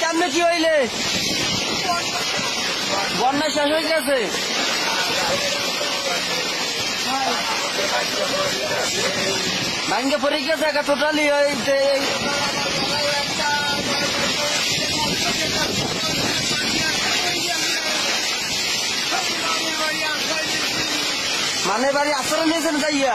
কেমনে কি হইলে বন্যা শেষ হয়ে গেছে ভাঙ্গে পড়ে গেছে টোটালি মানে বাড়ি আচরণ দিয়েছেন যাইয়া